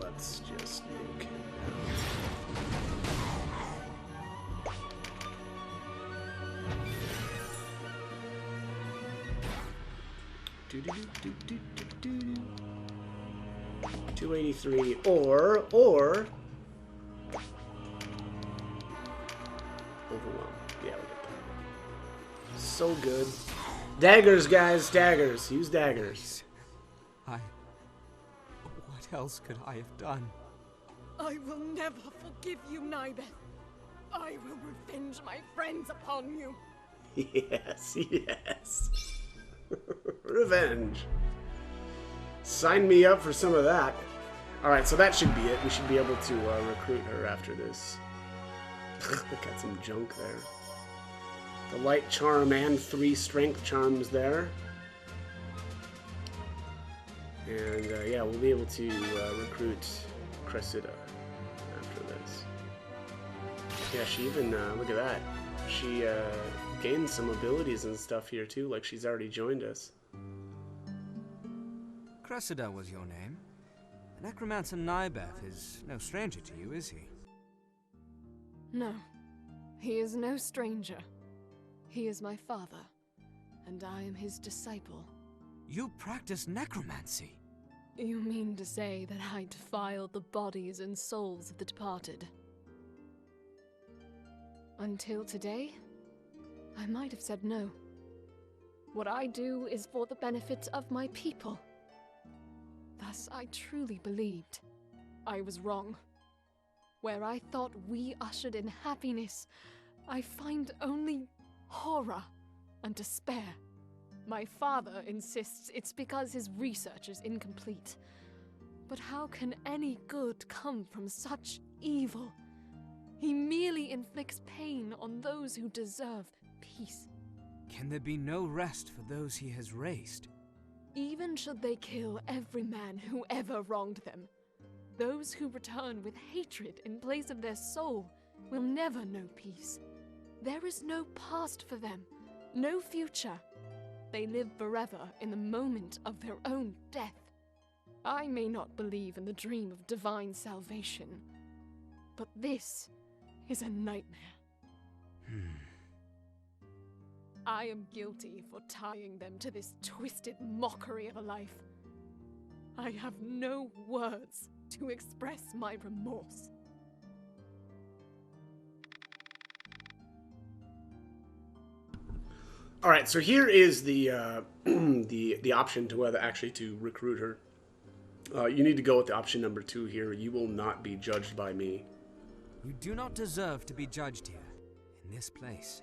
Let's just nuke him down. 283 or overwhelm. Yeah, we get that. So good. Daggers, guys, daggers. Use daggers. What else could I have done? I will never forgive you, Nibeth. I will revenge my friends upon you. Yes, yes. Revenge. Sign me up for some of that. Alright, so that should be it. We should be able to recruit her after this. Got some junk there. The light charm and 3 strength charms there. And yeah, we'll be able to recruit Cressida after this. Yeah, she even, look at that. She gained some abilities and stuff here too, like she's already joined us. Cressida was your name. The necromancer Nibeth is no stranger to you, is he? No, he is no stranger. He is my father, and I am his disciple. You practice necromancy? You mean to say that I defile the bodies and souls of the departed? Until today, I might have said no. What I do is for the benefit of my people. The Alas, I truly believed. I was wrong. Where I thought we ushered in happiness, I find only horror and despair. My father insists it's because his research is incomplete. But how can any good come from such evil? He merely inflicts pain on those who deserve peace. Can there be no rest for those he has raised? Even should they kill every man who ever wronged them, those who return with hatred in place of their soul will never know peace. There is no past for them, no future. They live forever in the moment of their own death. I may not believe in the dream of divine salvation, but this is a nightmare. I am guilty for tying them to this twisted mockery of a life. I have no words to express my remorse. All right, so here is the the option to whether actually to recruit her. You need to go with the option number 2 here. You will not be judged by me. You do not deserve to be judged here, in this place.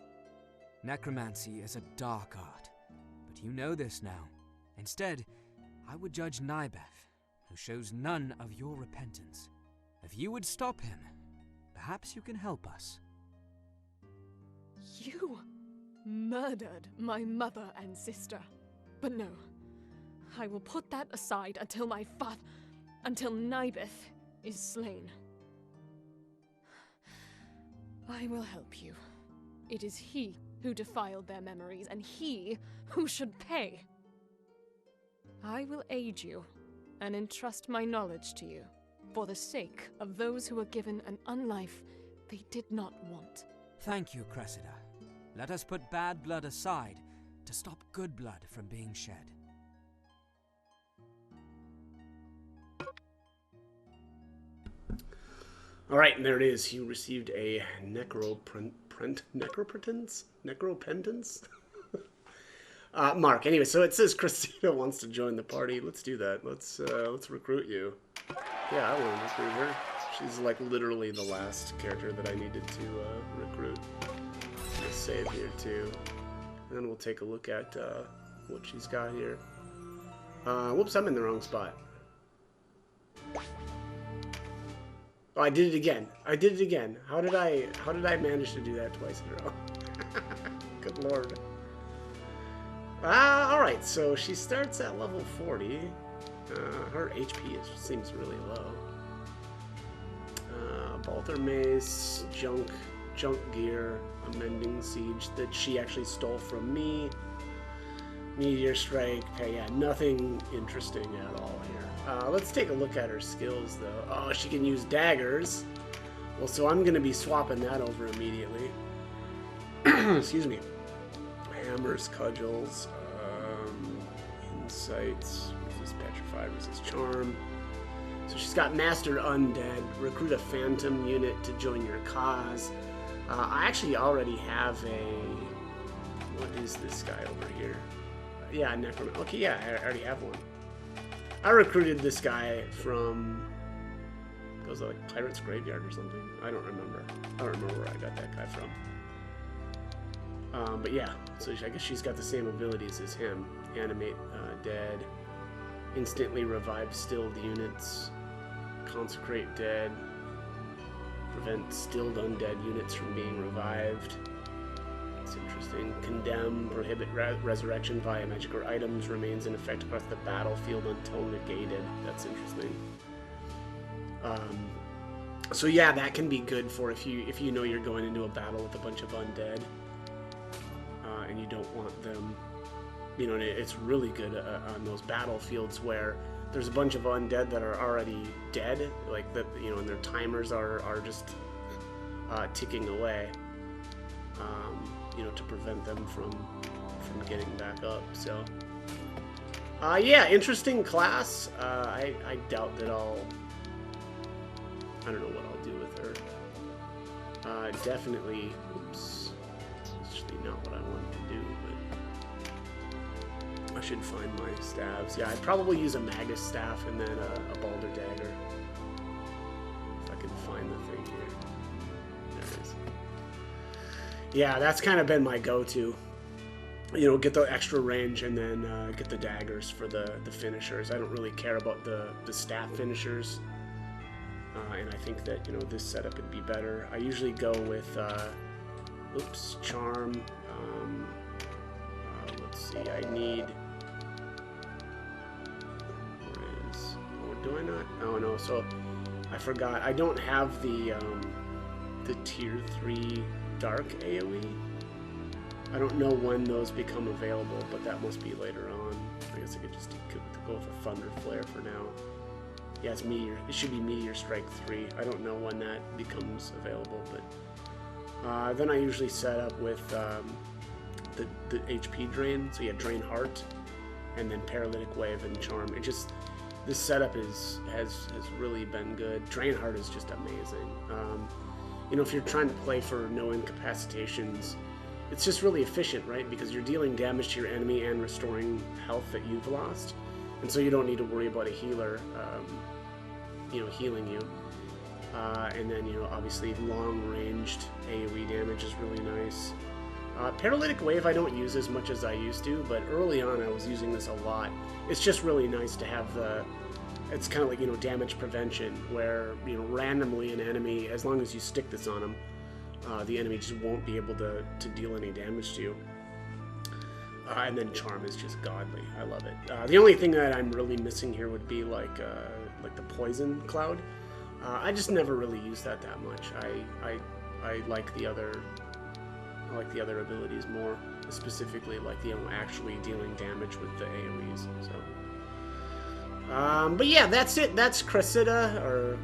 Necromancy is a dark art, but you know this now. Instead, I would judge Nybeth, who shows none of your repentance. If you would stop him, perhaps you can help us. You murdered my mother and sister. But no, I will put that aside until until Nybeth is slain. I will help you. It is he who defiled their memories, and he who should pay. I will aid you and entrust my knowledge to you, for the sake of those who were given an unlife they did not want. Thank you, Cressida. Let us put bad blood aside to stop good blood from being shed. All right, and there it is. You received a necropentance? Mark. Anyway, so it says Cressida wants to join the party. Let's do that. Let's recruit you. Yeah, I want to recruit her. She's like literally the last character that I needed to recruit. Let's save here too. And then we'll take a look at what she's got here. Whoops, I'm in the wrong spot. Oh, I did it again. How did I manage to do that twice in a row? Good lord. Alright, so she starts at level 40. Her HP seems really low. Balter Mace, junk gear, a Mending Siege that she actually stole from me. Meteor Strike. Okay, yeah, nothing interesting at all here. Let's take a look at her skills, though. Oh, she can use daggers. Well, so I'm going to be swapping that over immediately. Excuse me. Hammers, cudgels, insights, resist petrify, resist charm. So she's got Master Undead, recruit a Phantom unit to join your cause. I actually already have a... What is this guy over here? Yeah, Necromancer. Okay, yeah, I already have one. I recruited this guy from... Goes to like Pirate's Graveyard or something? I don't remember. I don't remember where I got that guy from. But yeah, so I guess she's got the same abilities as him. Animate dead. Instantly revive stilled units. Consecrate dead. Prevent stilled undead units from being revived. That's interesting. Condemn, prohibit resurrection via magic or items, remains in effect across the battlefield until negated. That's interesting. So yeah, that can be good for if you know you're going into a battle with a bunch of undead, and you don't want them. You know, it's really good on those battlefields where there's a bunch of undead that are already dead, like that, you know, and their timers are just ticking away. You know, to prevent them from getting back up. So, yeah, interesting class. I doubt that I don't know what I'll do with her. Definitely, oops, it's actually not what I wanted to do, I should find my staves. Yeah, I'd probably use a Magus staff and then a Balder dagger. If I can find the thing here. There it is. Yeah, that's kind of been my go-to. You know, get the extra range and then get the daggers for the finishers. I don't really care about the staff finishers. And I think that, you know, this setup would be better. I usually go with, charm. Let's see, I need... Do I not? Oh no, so I forgot. I don't have the tier 3 dark AoE. I don't know when those become available, but that must be later on. I guess I could just go with a Thunder Flare for now. Yeah, it's Meteor. It should be Meteor Strike 3. I don't know when that becomes available, but then I usually set up with the HP drain. So yeah, Drain Heart, and then Paralytic Wave and Charm. It just this setup has really been good. Drain Heart is just amazing. You know, if you're trying to play for no incapacitations, it's just really efficient, right? Because you're dealing damage to your enemy and restoring health that you've lost, and so you don't need to worry about a healer, you know, healing you. And then, you know, obviously long-ranged AoE damage is really nice. Paralytic Wave I don't use as much as I used to, but early on I was using this a lot. It's just really nice to have it's kind of like, you know, damage prevention, where, you know, randomly an enemy, as long as you stick this on them, the enemy just won't be able to deal any damage to you. And then Charm is just godly. I love it. The only thing that I'm really missing here would be like the Poison Cloud. I just never really use that much. I like the other abilities more, specifically like, you know, actually dealing damage with the AoEs. So, but yeah, that's it. That's Cressida,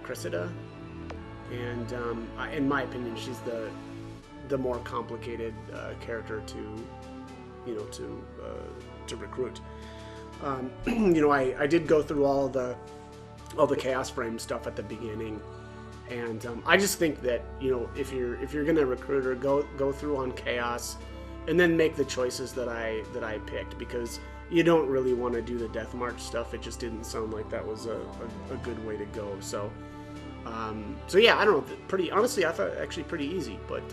Cressida. And in my opinion, she's the more complicated character to, you know, to recruit. You know, I did go through all the Chaos Frame stuff at the beginning, and I just think that, you know, if you're gonna recruit her, go through on Chaos, and then make the choices that I picked, because you don't really want to do the Death March stuff. It just didn't sound like that was a good way to go. So yeah, I don't know. Honestly, I thought actually pretty easy, but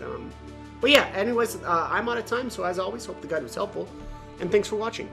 yeah. Anyways, I'm out of time. So as always, hope the guide was helpful, and thanks for watching.